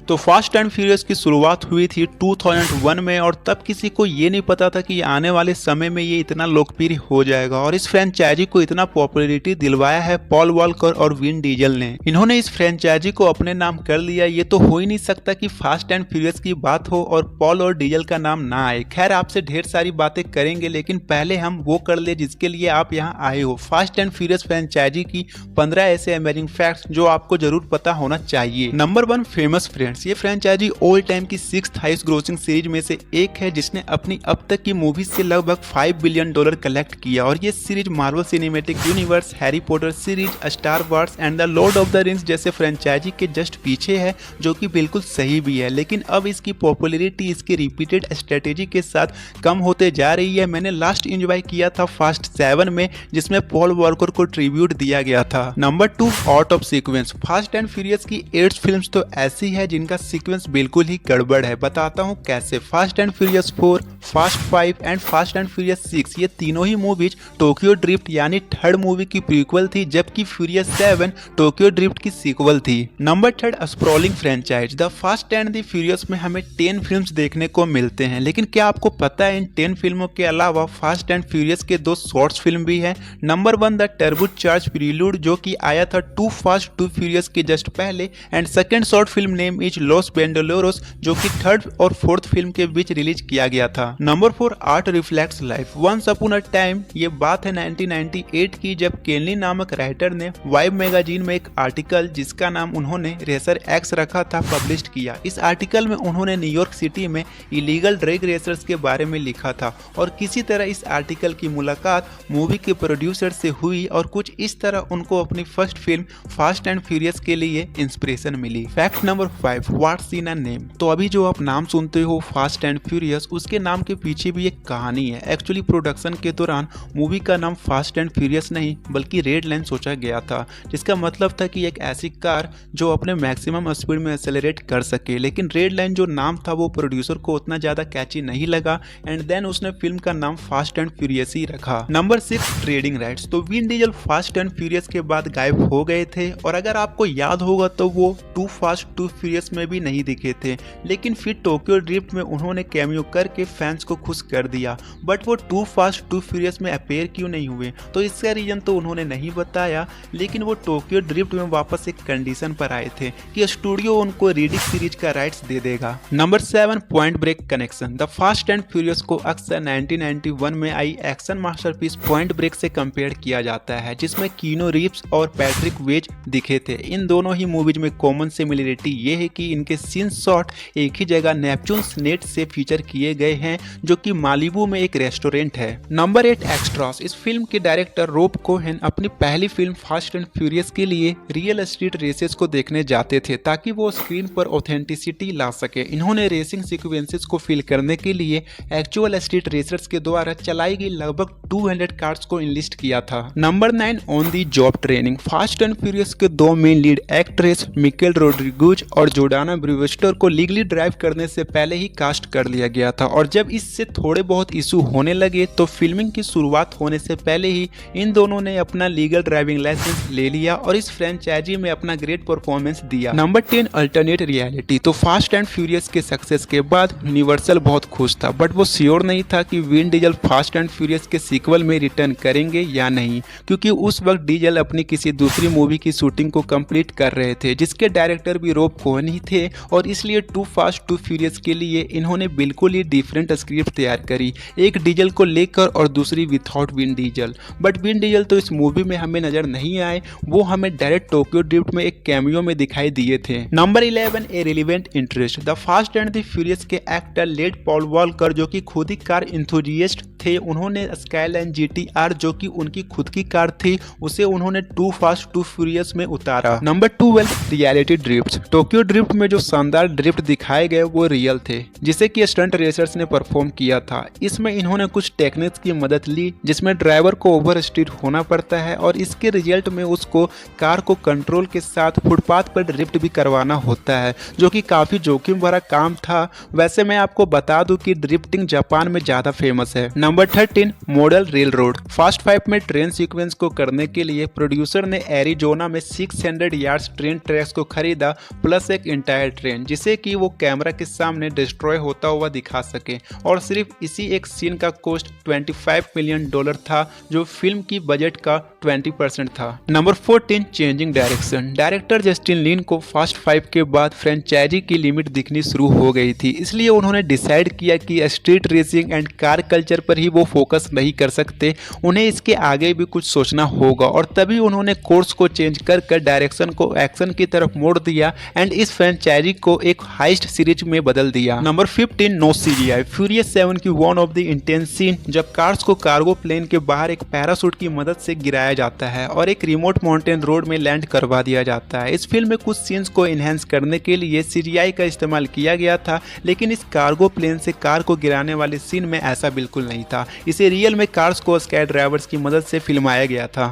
तो fast and furious की शुरुआत हुई थी 2001 में और तब किसी को ये नहीं पता था कि आने वाले समय में ये इतना लोकप्रिय हो जाएगा और इस फ्रेंचाइजी को इतना पॉपुलैरिटी दिलवाया है पॉल वॉल्कर और विन डीजल ने। इन्होंने इस फ्रेंचाइजी को अपने नाम कर लिया। ये तो हो ही नहीं सकता कि फास्ट एंड फ्यूरियस की बात हो और पॉल और डीजल का नाम ना आए। खैर आपसे ढेर सारी बातें करेंगे लेकिन पहले हम वो कर ले जिसके लिए आप यहाँ आए हो। फास्ट एंड फ्यूरियस फ्रेंचाइजी की 15 ऐसे अमेजिंग फैक्ट्स जो आपको जरूर पता होना चाहिए। Number 1, famous friends. ये फ्रेंचाइजी ऑल टाइम की 6th हाईएस्ट ग्रोसिंग सीरीज में से एक है जिसने अपनी अब तक की मूवीज से लगभग $5 बिलियन कलेक्ट किया और ये series Marvel cinematic universe, Harry Potter series, star wars and the Lord of the rings जैसे फ्रेंचाइजी के जस्ट पीछे है, जो कि बिल्कुल सही भी है। लेकिन अब इसकी पॉपुलैरिटी इसके रिपीटेड स्ट्रेटेजी के साथ कम होते जा रही है। मैंने लास्ट एंजॉय किया था फास्ट 7 में जिसमें पॉल वॉल्कर को ट्रिब्यूट दिया गया था। Number 2, out of sequence. Fast and furious की 8 फिल्म्स तो ऐसी है जिनका सीक्वेंस बिल्कुल ही गड़बड़ है। बताता हूँ कैसे। Fast and furious 4, fast 5 and fast and furious 6 ये तीनों ही मूवीज टोक्यो ड्रिफ्ट यानी थर्ड मूवी की प्रीक्वल थी, जबकि फ्यूरियस 7 टोक्यो ड्रिफ्ट की सीक्वल थी। Number 3, sprawling franchise. The Fast and the furious में हमें 10 फिल्म्स देखने को मिलते हैं, लेकिन क्या आपको पता है इन 10 फिल्मों के अलावा फास्ट एंड फ्यूरियस के 2 शॉर्ट्स फिल्म भी है। Number 1, the turbo charge prelude जो कि आया था टू फास्ट टू फ्यूरियस के जस्ट पहले, and second short film name is Los Bandoleros जो कि थर्ड और फोर्थ फिल्म के बीच रिलीज किया गया था। Number 4, art reflects life. Once upon a time, ये बात है 1998 की जब केनली नामक राइटर ने वाइब मैगजीन में एक आर्टिकल जिसका नाम उन्होंने रेसर एक्स रखा था पब्लिश किया। इस आर्टिकल में उन्होंने न्यूयॉर्क सिटी में इलीगल ड्रग रेसर्स के बारे में लिखा था और किसी तरह इस आर्टिकल की मुलाकात मूवी के प्रोड्यूसर से हुई और कुछ इस तरह उनको अपनी first film Fast and furious के लिए इंस्पिरेशन मिली। Fact number 5, what's in a name. तो अभी जो आप नाम सुनते हो फास्ट एंड फ्यूरियस, उसके नाम के पीछे भी एक कहानी है। एक्चुअली प्रोडक्शन के दौरान मूवी का नाम फास्ट एंड फ्यूरियस नहीं बल्कि रेड लाइन सोचा गया था, जिसका मतलब था कि एक ऐसी कार जो अपने मैक्सिमम स्पीड में एक्सेलरेट कर सके। लेकिन रेड लाइन जो नाम था वो प्रोड्यूसर को उतना ज्यादा कैची नहीं लगा एंड देन उसने फिल्म का नाम फास्ट एंड फ्यूरियस ही रखा। Number 6, trading rights. तो Vin Diesel fast and furious के बाद गायब हो गए थे और अगर आपको याद होगा तो वो टू फास्ट टू फ्यूरियस में भी नहीं दिखे थे, लेकिन फिर टोक्यो ड्रिफ्ट में उन्होंने कैमियो करके फैंस को खुश कर दिया। बट वो टू फास्ट टू फ्यूरियस में अपेयर क्यों नहीं हुए तो इसका रीजन तो उन्होंने नहीं बताया, लेकिन वो टोक्यो ड्रिफ्ट में वापस एक कंडीशन पर आए थे कि स्टूडियो उनको रीडिक सीरीज का राइट्स दे देगा। Number 7, Point Break connection. The Fast and Furious को अक्सर 1991 में आई एक्शन मास्टरपीस पॉइंट ब्रेक से कंपेयर किया जाता है, जिसमें कीनो रीव्स और पैट्रिक वेज दिखे थे। इन दोनों ही मूवीज में कॉमन सिमिलरिटी ये है कि इनके सीन शॉट एक ही जगह नेपच्यून्स नेट से फीचर किए गए हैं जो कि मालिबू में एक रेस्टोरेंट है। Number 8, extras. इस फिल्म के डायरेक्टर रोब कोहेन अपनी पहली फिल्म फास्ट एंड फ्यूरियस के लिए रियल स्ट्रीट रेसेस को देखने जाते थे ताकि वो स्क्रीन पर ऑथेंटिसिटी ला सके। इन्होंने रेसिंग सीक्वेंसेस को फील करने के लिए एक्चुअल स्ट्रीट रेसर्स के द्वारा चलाई गई लगभग 200 कार्स को इनलिस्ट किया था। Number 9, on the job training. Fast and furious के 2 मेन लीड एक्ट्रेस मिकेल रोड्रिगुज और जोर्डाना ब्रूवेस्टर को लीगली ड्राइव करने से पहले ही कास्ट कर लिया गया था और जब इससे थोड़े बहुत इशू होने लगे तो फिल्मिंग की शुरुआत होने से पहले ही इन दोनों ने अपना लीगल ड्राइविंग लाइसेंस ले लिया और इस फ्रेंचाइजी में अपना ग्रेट परफॉर्मेंस दिया। Number 10, alternate reality. तो फास्ट एंड फ्यूरियस के सक्सेस के बाद यूनिवर्सल बहुत खुश था बट वो श्योर नहीं था कि win Diesel fast and furious के सीक्वल में रिटर्न करेंगे या नहीं, क्योंकि उस वक्त डीजल अपनी किसी दूसरी मूवी की शूटिंग को कंप्लीट कर रहे थे जिसके डायरेक्टर भी रोब कोहेन ही थे और इसलिए टू फास्ट टू फ्यूरियस के लिए इन्होंने बिल्कुल ही डिफरेंट स्क्रिप्ट तैयार करी, एक डीजल को लेकर और दूसरी without Vin Diesel. But Vin Diesel तो इस मूवी में हमें नजर नहीं आए, वो हमें डायरेक्ट टोक्यो ड्रिफ्ट में एक कैमियो में दिखाई दिए थे। Number 11, A relevant interest. The Fast and the furious के एक्टर लेड पॉल वॉल्कर जो कि खुद ही कार इंथुजिएस्ट थे, उन्होंने स्काईलाइन जीटीआर जो कि उनकी खुद की कार थी उसे उन्होंने टू फास्ट टू फ्यूरियस में उतारा। Number 12, reality drift. Tokyo drift में जो शानदार ड्रिफ्ट दिखाए गए वो रियल थे जिसे कि स्टंट रेसर्स ने परफॉर्म किया था। इसमें इन्होंने कुछ टेक्निक्स की मदद ली जिसमें ड्राइवर को ओवर स्टीयर होना पड़ता है और इसके रिजल्ट में उसको कार को कंट्रोल के साथ फुटपाथ पर ड्रिफ्ट भी करवाना होता है, जो कि काफी जोखिम भरा काम था। वैसे मैं आपको बता दूं कि ड्रिफ्टिंग जापान में ज्यादा फेमस है। Number number 13 model rail road. Fast 5 में ट्रेन सीक्वेंस को करने के लिए प्रोड्यूसर ने एरिजोना में 600 यार्ड्स ट्रेन ट्रैक्स को खरीदा प्लस एक इंटायर ट्रेन, जिसे कि वो कैमरा के सामने डिस्ट्रॉय होता हुआ दिखा सके। और सिर्फ इसी एक सीन का कॉस्ट $25 मिलियन था, जो फिल्म की बजट का 20% था। Number 14 changing direction. Director Justin Lin को फास्ट 5 के बाद फ्रेंचाइजी की लिमिट दिखनी शुरू हो गई थी, इसलिए उन्होंने डिसाइड किया कि street racing and car culture पर ही वो फोकस नहीं कर सकते, उन्हें इसके आगे भी कुछ सोचना होगा। और तभी उन्होंने कोर्स को चेंज कर डायरेक्शन को एक्शन की तरफ मोड़ दिया एंड इस फ्रेंचाइजी को एक हाइस्ट सीरीज में बदल दिया। Number 15 no CGI। फ्यूरियस 7 की one of the intense scene जब कार्स को कार्गो प्लेन के बाहर एक पैराशूट की मदद से गिराया जाता है और एक रिमोट माउंटेन रोड में लैंड करवा दिया जाता है। इस फिल्म में कुछ सीन्स को इनहेंस करने के लिए CGI का इस्तेमाल किया गया था, लेकिन इस कार्गो प्लेन से कार को गिराने वाले सीन में ऐसा बिल्कुल नहीं था। इसे रियल में कार्स को स्काई ड्राइवर्स की मदद से फिल्माया गया था।